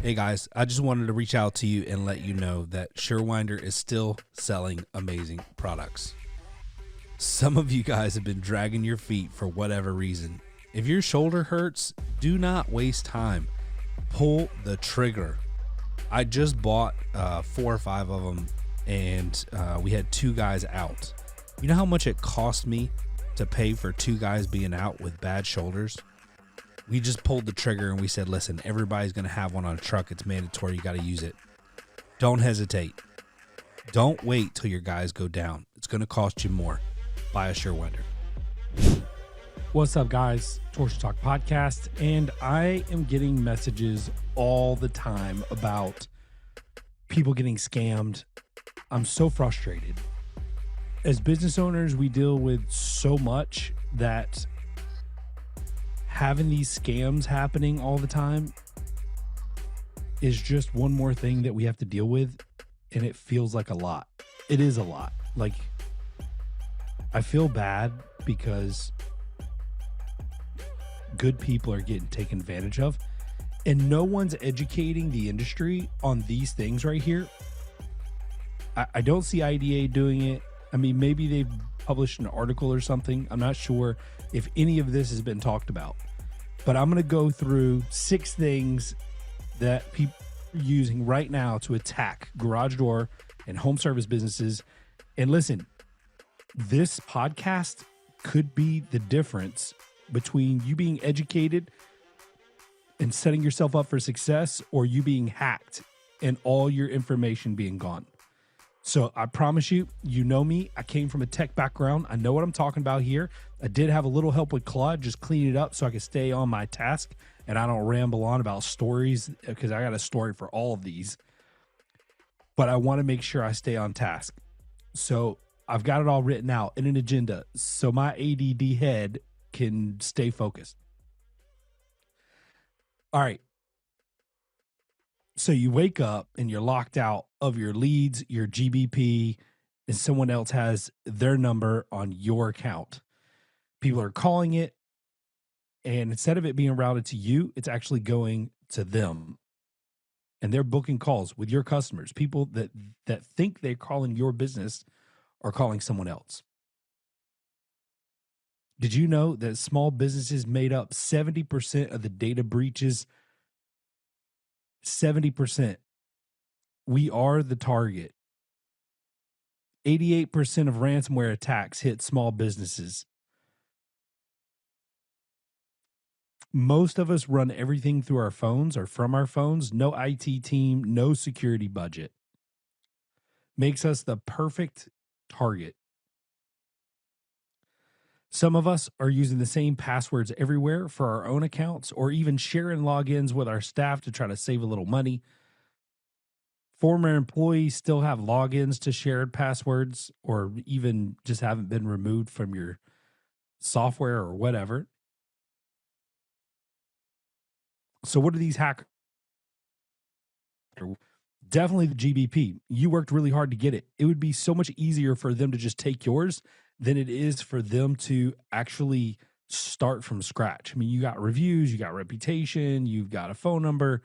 Hey guys, I just wanted to reach out to you and let you know that Surewinder is still selling amazing products. Some of you guys have been dragging your feet for whatever reason. If your shoulder hurts, do not waste time. Pull the trigger. I just bought 4 or 5 of them, and we had 2 guys out. You know how much it cost me to pay for 2 guys being out with bad shoulders? We just pulled the trigger and we said, listen, everybody's going to have one on a truck. It's mandatory. You got to use it. Don't hesitate. Don't wait till your guys go down. It's going to cost you more. Buy a Surewinder. What's up, guys? Torch Talk Podcast, and I am getting messages all the time about people getting scammed. I'm so frustrated. As business owners, we deal with so much that having these scams happening all the time is just one more thing that we have to deal with, and it feels like a lot. It is a lot. Like, I feel bad because good people are getting taken advantage of, and no one's educating the industry on these things right here. I don't see IDA doing it. I mean, maybe they've published an article or something. I'm not sure if any of this has been talked about, but I'm going to go through 6 things that people are using right now to attack garage door and home service businesses. And listen, this podcast could be the difference between you being educated and setting yourself up for success, or you being hacked and all your information being gone. So I promise you, you know me. I came from a tech background. I know what I'm talking about here. I did have a little help with Claude, just clean it up so I could stay on my task and I don't ramble on about stories, because I got a story for all of these. But I want to make sure I stay on task. So I've got it all written out in an agenda so my ADD head can stay focused. All right. So you wake up and you're locked out of your leads, your GBP, and someone else has their number on your account. People are calling it, and instead of it being routed to you, it's actually going to them. And they're booking calls with your customers. People that think they're calling your business are calling someone else. Did you know that small businesses made up 70% of the data breaches? 70%. We are the target. 88% of ransomware attacks hit small businesses. Most of us run everything through our phones or from our phones. No IT team, no security budget. Makes us the perfect target. Some of us are using the same passwords everywhere for our own accounts, or even sharing logins with our staff to try to save a little money. Former employees still have logins to shared passwords, or even just haven't been removed from your software or whatever. So what are these hackers? Definitely the GBP. You worked really hard to get it. It would be so much easier for them to just take yours than it is for them to actually start from scratch. I mean, you got reviews, you got reputation, you've got a phone number.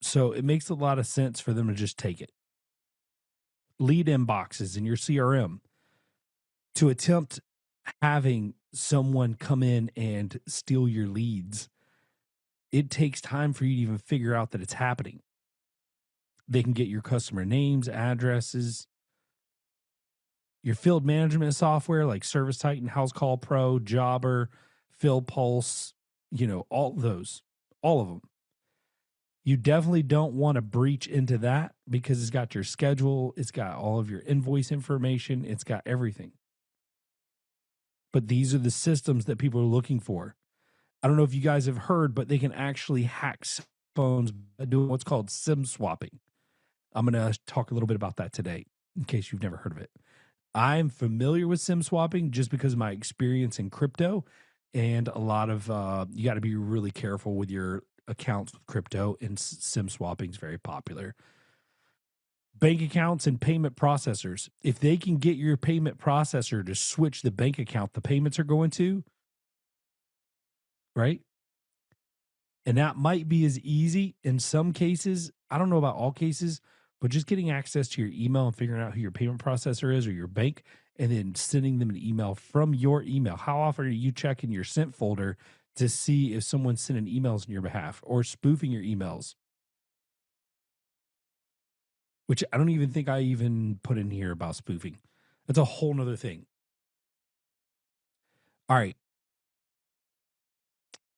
So it makes a lot of sense for them to just take it. Lead inboxes in your CRM. To attempt having someone come in and steal your leads, it takes time for you to even figure out that it's happening. They can get your customer names, addresses, your field management software like Service Titan, House Call Pro, Jobber, PhilPulse, all of them. You definitely don't want to breach into that, because it's got your schedule, it's got all of your invoice information, it's got everything. But these are the systems that people are looking for. I don't know if you guys have heard, but they can actually hack phones by doing what's called SIM swapping. I'm going to talk a little bit about that today, in case you've never heard of it. I'm familiar with SIM swapping just because of my experience in crypto, and a lot of you got to be really careful with your accounts with crypto, and SIM swapping is very popular. Bank accounts and payment processors. If they can get your payment processor to switch the bank account the payments are going to, right? And that might be as easy in some cases. I don't know about all cases, but just getting access to your email and figuring out who your payment processor is or your bank, and then sending them an email from your email. How often are you checking your sent folder to see if someone's sending emails on your behalf or spoofing your emails? Which I don't even think I even put in here about spoofing. That's a whole nother thing. All right.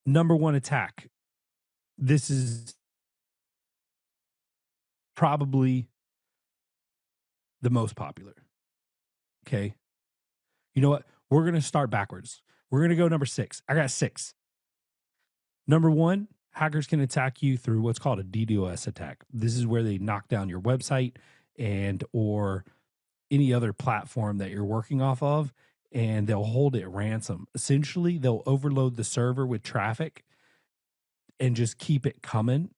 Number one attack. This is probably the most popular. Okay. You know what? We're going to start backwards. We're going to go number 6. I got 6. Number 1, hackers can attack you through what's called a DDoS attack. This is where they knock down your website and or any other platform that you're working off of, and they'll hold it ransom. Essentially, they'll overload the server with traffic and just keep it coming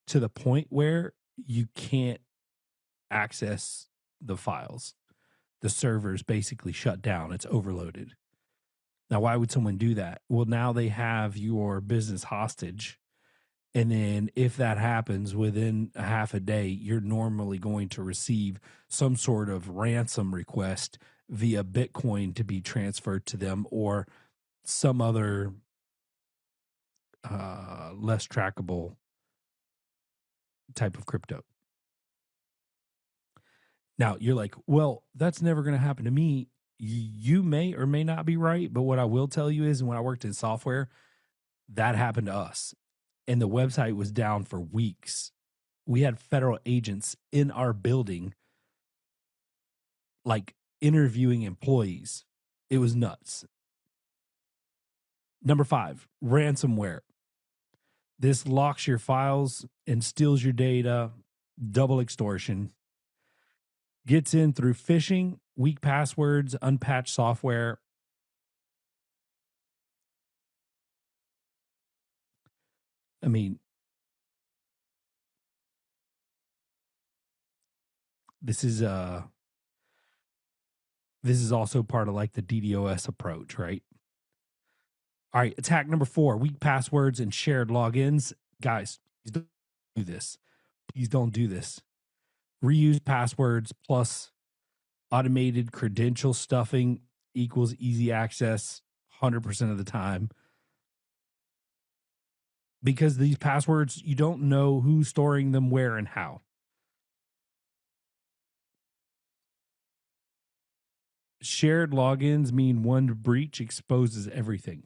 to the point where you can't access the files. The server's basically shut down. It's overloaded. Now, why would someone do that? Well, now they have your business hostage. And then if that happens within a half a day, you're normally going to receive some sort of ransom request via Bitcoin to be transferred to them or some other less trackable type of crypto. Now, you're like, well, that's never going to happen to me. You may or may not be right. But what I will tell you is when I worked in software, that happened to us. And the website was down for weeks. We had federal agents in our building, like interviewing employees. It was nuts. Number 5, ransomware. This locks your files and steals your data, double extortion. Gets in through phishing, weak passwords, unpatched software. I mean, this is also part of like the DDoS approach, right? All right, attack number 4, weak passwords and shared logins. Guys, please don't do this. Please don't do this. Reuse passwords plus automated credential stuffing equals easy access 100% of the time. Because these passwords, you don't know who's storing them, where, and how. Shared logins mean one breach exposes everything.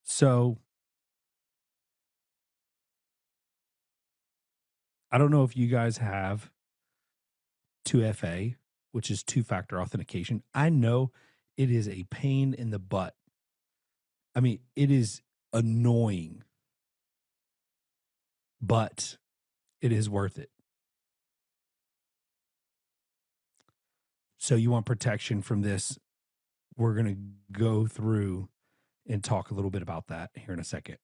So I don't know if you guys have 2FA, which is two-factor authentication. I know it is a pain in the butt. I mean, it is annoying, but it is worth it. So you want protection from this. We're going to go through and talk a little bit about that here in a second.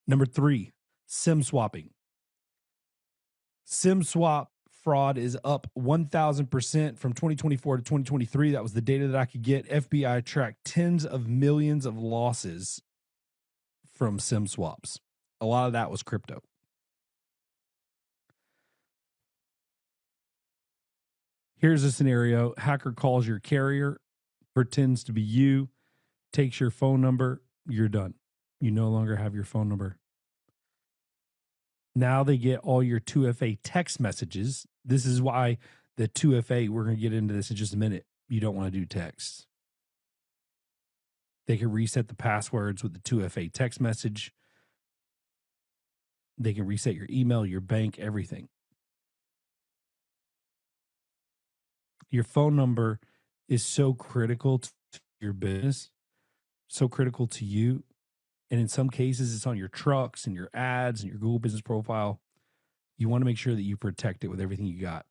Number 3, SIM swapping. SIM swap fraud is up 1,000% from 2024 to 2023. That was the data that I could get. FBI tracked tens of millions of losses from SIM swaps. A lot of that was crypto. Here's a scenario. Hacker calls your carrier, pretends to be you, takes your phone number. You're done. You no longer have your phone number. Now they get all your 2FA text messages. This is why the 2FA, we're going to get into this in just a minute. You don't want to do texts. They can reset the passwords with the 2FA text message. They can reset your email, your bank, everything. Your phone number is so critical to your business, so critical to you. And in some cases, it's on your trucks and your ads and your Google business profile. You want to make sure that you protect it with everything you got.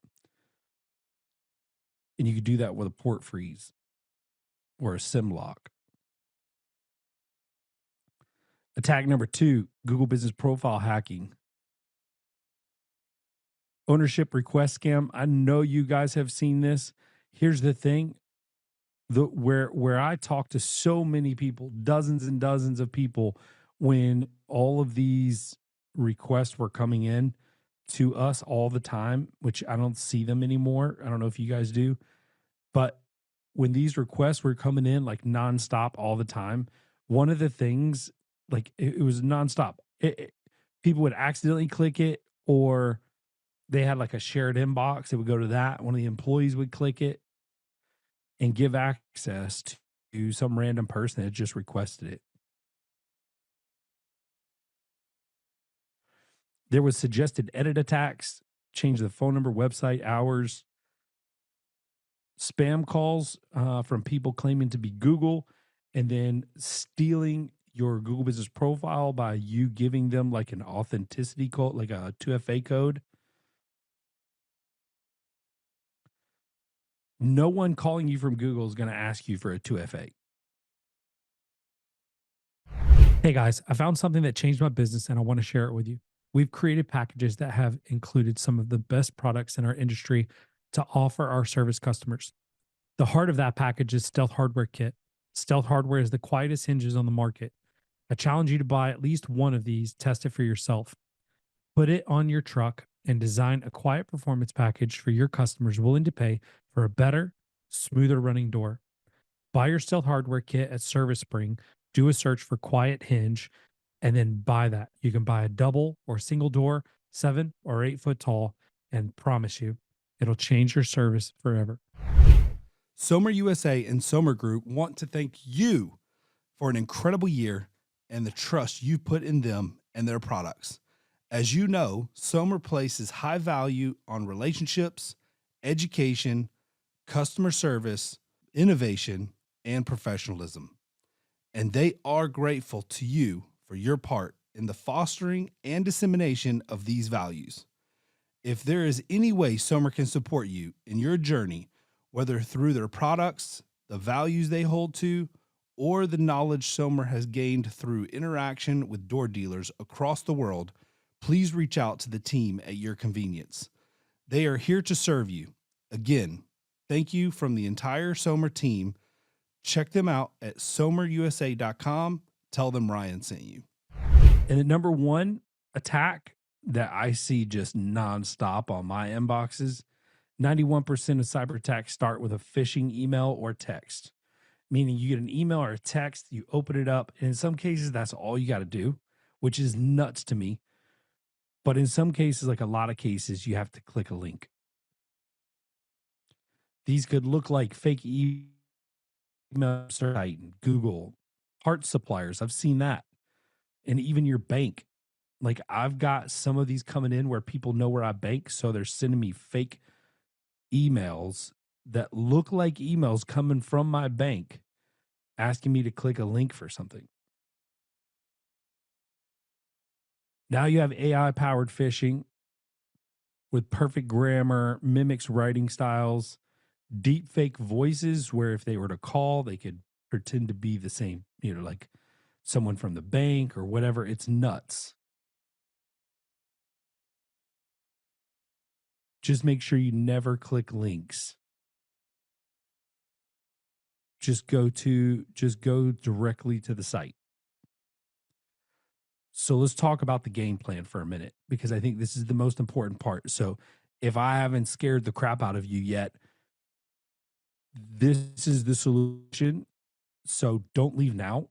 And you can do that with a port freeze or a SIM lock. Attack number 2, Google business profile hacking. Ownership request scam. I know you guys have seen this. Here's the thing, where I talk to so many people, dozens and dozens of people, when all of these requests were coming in to us all the time, which I don't see them anymore. I don't know if you guys do, but when these requests were coming in like nonstop all the time, one of the things, like it was nonstop. People would accidentally click it, or they had like a shared inbox. It would go to that. One of the employees would click it and give access to some random person that just requested it. There was suggested edit attacks, change the phone number, website, hours, spam calls from people claiming to be Google, and then stealing your Google business profile by you giving them like an authenticity code, like a 2FA code. No one calling you from Google is going to ask you for a 2FA. Hey guys, I found something that changed my business and I want to share it with you. We've created packages that have included some of the best products in our industry to offer our service customers. The heart of that package is Stealth Hardware Kit. Stealth Hardware is the quietest hinges on the market. I challenge you to buy at least one of these, test it for yourself. Put it on your truck and design a quiet performance package for your customers willing to pay for a better, smoother running door. Buy your Stealth Hardware Kit at Service Spring, do a search for Quiet Hinge, and then buy that. You can buy a double or single door, 7 or 8 foot tall, and promise you, it'll change your service forever. Somer USA and Somer Group want to thank you for an incredible year and the trust you put in them and their products. As you know, Somer places high value on relationships, education, customer service, innovation, and professionalism. And they are grateful to you for your part in the fostering and dissemination of these values. If there is any way Somer can support you in your journey, whether through their products, the values they hold to, or the knowledge Somer has gained through interaction with door dealers across the world, please reach out to the team at your convenience. They are here to serve you. Again, thank you from the entire Somer team. Check them out at somerusa.com. Tell them Ryan sent you. And the number one attack that I see just nonstop on my inboxes, 91% of cyber attacks start with a phishing email or text, meaning you get an email or a text, you open it up, and in some cases, that's all you got to do, which is nuts to me. But in some cases, like a lot of cases, you have to click a link. These could look like fake email site, Google, parts suppliers. I've seen that. And even your bank. Like I've got some of these coming in where people know where I bank. So they're sending me fake emails that look like emails coming from my bank asking me to click a link for something. Now you have AI powered phishing with perfect grammar, mimics writing styles, deep fake voices where if they were to call, they could pretend to be the same, like someone from the bank or whatever. It's nuts. Just make sure you never click links. Just go directly to the site. So let's talk about the game plan for a minute, because I think this is the most important part. So if I haven't scared the crap out of you yet, this is the solution. So don't leave now.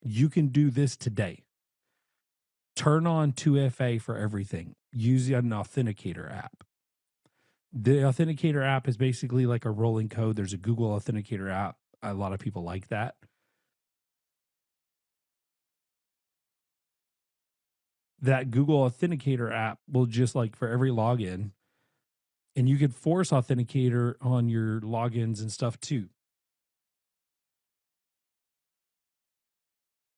You can do this today. Turn on 2FA for everything. Use an authenticator app. The authenticator app is basically like a rolling code. There's a Google authenticator app. A lot of people like that. That Google authenticator app will just like for every login, and you could force authenticator on your logins and stuff too.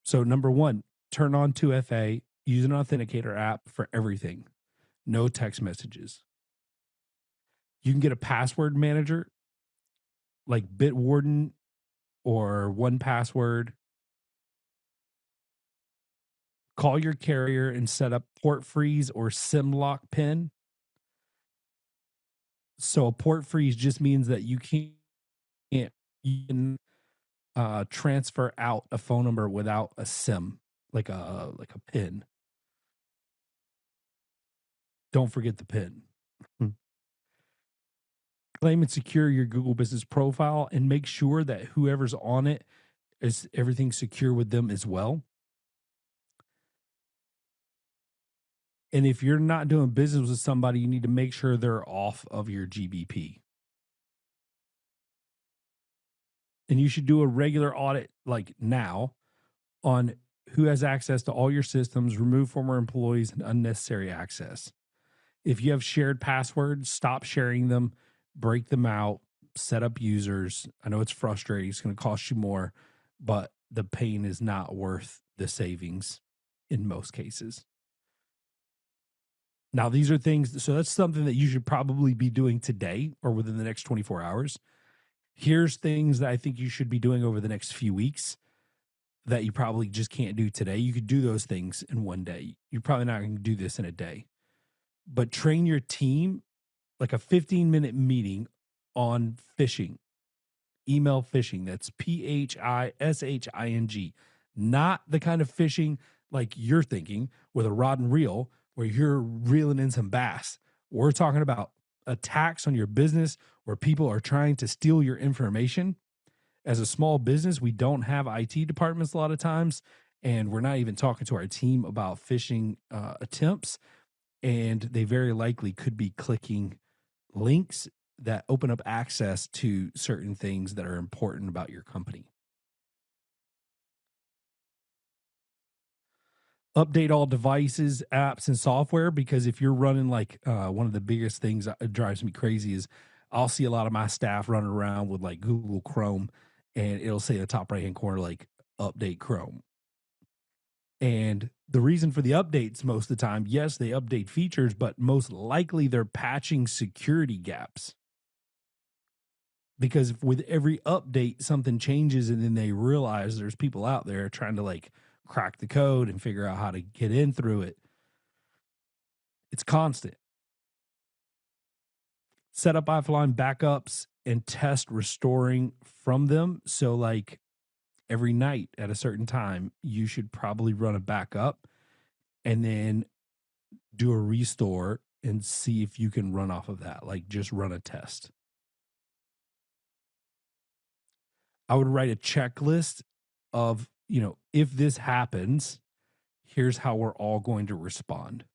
So number one, turn on 2FA, use an authenticator app for everything. No text messages. You can get a password manager like Bitwarden or 1Password. Call your carrier and set up port freeze or SIM lock pin. So a port freeze just means that can't you can transfer out a phone number without a SIM, like a pin. Don't forget the pin. Hmm. Claim and secure your Google Business profile and make sure that whoever's on it is everything secure with them as well. And if you're not doing business with somebody, you need to make sure they're off of your GBP. And you should do a regular audit like now on who has access to all your systems, remove former employees and unnecessary access. If you have shared passwords, stop sharing them, break them out, set up users. I know it's frustrating, it's going to cost you more, but the pain is not worth the savings in most cases. Now, these are things, so that's something that you should probably be doing today or within the next 24 hours. Here's things that I think you should be doing over the next few weeks that you probably just can't do today. You could do those things in one day. You're probably not going to do this in a day, but train your team like a 15-minute meeting on phishing, email phishing. That's phishing, not the kind of phishing like you're thinking with a rod and reel where you're reeling in some bass. We're talking about attacks on your business where people are trying to steal your information. As a small business, we don't have IT departments a lot of times, and we're not even talking to our team about phishing attempts. And they very likely could be clicking links that open up access to certain things that are important about your company. Update all devices, apps, and software because if you're running like one of the biggest things that drives me crazy is I'll see a lot of my staff running around with like Google Chrome and it'll say in the top right hand corner, like update Chrome. And the reason for the updates most of the time, yes, they update features, but most likely they're patching security gaps. Because with every update, something changes, and then they realize there's people out there trying to like crack the code and figure out how to get in through it. It's constant. Set up offline backups and test restoring from them. So, like every night at a certain time, you should probably run a backup and then do a restore and see if you can run off of that. Like just run a test. I would write a checklist of, if this happens, here's how we're all going to respond.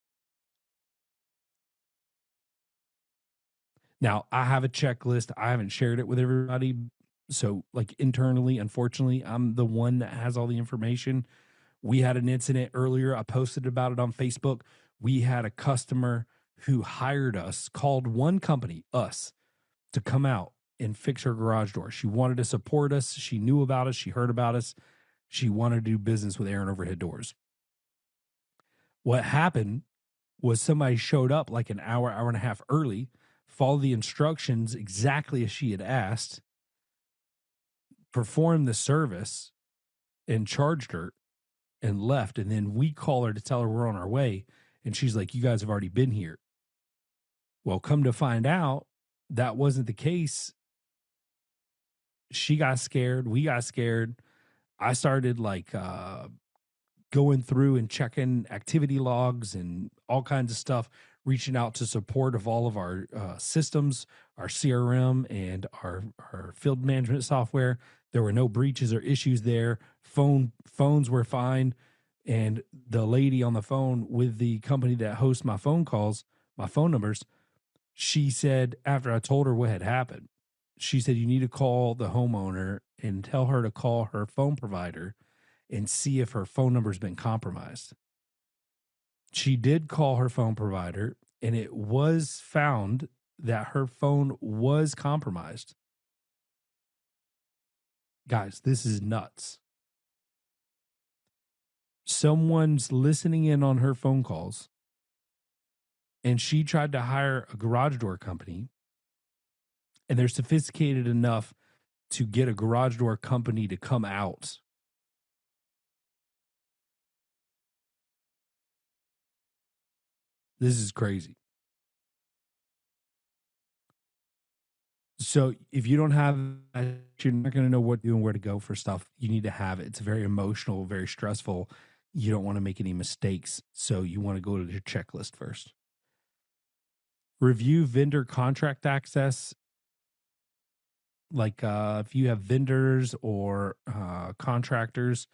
Now, I have a checklist. I haven't shared it with everybody. So, like internally, unfortunately, I'm the one that has all the information. We had an incident earlier. I posted about it on Facebook. We had a customer who hired us, called one company, us, to come out and fix her garage door. She wanted to support us. She knew about us. She heard about us. She wanted to do business with Aaron Overhead Doors. What happened was somebody showed up like an hour and a half early, followed the instructions exactly as she had asked, performed the service, and charged her and left. And then we call her to tell her we're on our way. And she's like, "You guys have already been here." Well, come to find out, that wasn't the case. She got scared. We got scared. I started like going through and checking activity logs and all kinds of stuff, reaching out to support of all of our systems, our CRM, and our field management software. There were no breaches or issues there. Phones were fine, and the lady on the phone with the company that hosts my phone calls, my phone numbers, she said after I told her what had happened, she said you need to call the homeowner and tell her to call her phone provider and see if her phone number's been compromised. She did call her phone provider, and it was found that her phone was compromised. Guys, this is nuts. Someone's listening in on her phone calls, and she tried to hire a garage door company, and they're sophisticated enough to get a garage door company to come out. This is crazy. So if you don't have that, you're not going to know what to do and where to go for stuff. You need to have it. It's very emotional, very stressful. You don't want to make any mistakes. So you want to go to your checklist first. Review vendor contract access. Like if you have vendors or contractors,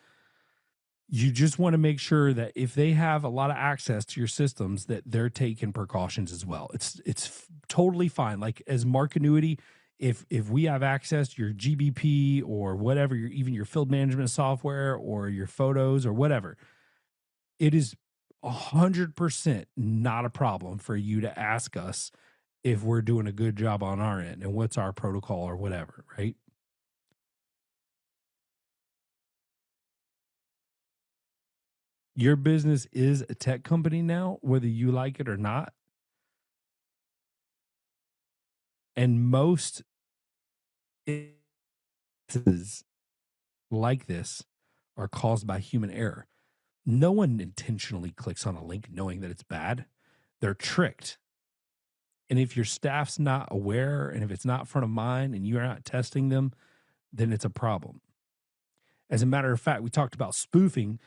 you just want to make sure that if they have a lot of access to your systems, that they're taking precautions as well. It's totally fine. Like as Markenuity, if we have access to your GBP or whatever, even your field management software or your photos or whatever, it is 100% not a problem for you to ask us if we're doing a good job on our end and what's our protocol or whatever, right? Your business is a tech company now, whether you like it or not. And most instances like this are caused by human error. No one intentionally clicks on a link knowing that it's bad. They're tricked. And if your staff's not aware and if it's not front of mind and you're not testing them, then it's a problem. As a matter of fact, we talked about spoofing.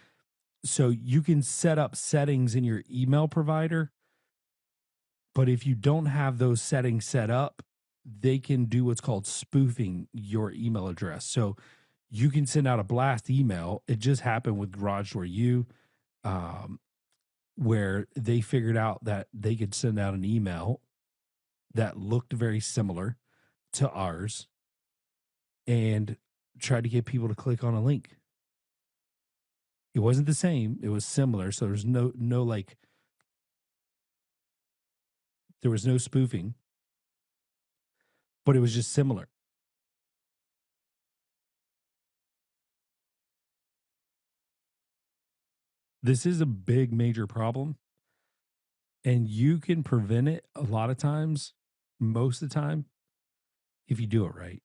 So you can set up settings in your email provider, but if you don't have those settings set up, they can do what's called spoofing your email address. So you can send out a blast email. It just happened with Garage Door U, where they figured out that they could send out an email that looked very similar to ours and tried to get people to click on a link. It wasn't the same. It was similar. So there's no like, there was no spoofing, but it was just similar. This is a big major problem, and you can prevent it a lot of times, most of the time, if you do it right.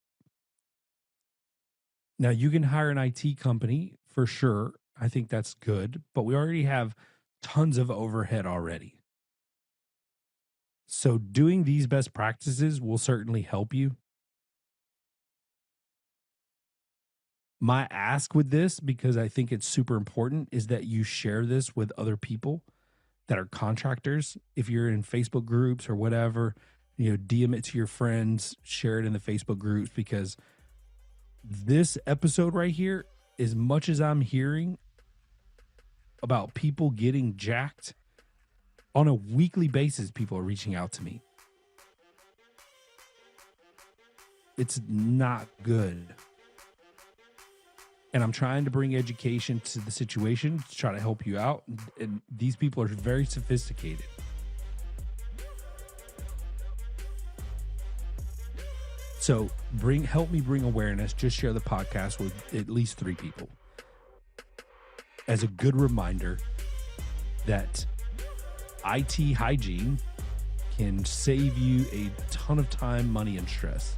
Now, you can hire an IT company for sure. I think that's good, but we already have tons of overhead already. So doing these best practices will certainly help you. My ask with this, because I think it's super important, is that you share this with other people that are contractors. If you're in Facebook groups or whatever, DM it to your friends, share it in the Facebook groups, because this episode right here, as much as I'm hearing about people getting jacked on a weekly basis, people are reaching out to me. It's not good. And I'm trying to bring education to the situation to try to help you out. And these people are very sophisticated. So help me bring awareness. Just share the podcast with at least 3 people as a good reminder that IT hygiene can save you a ton of time, money, and stress.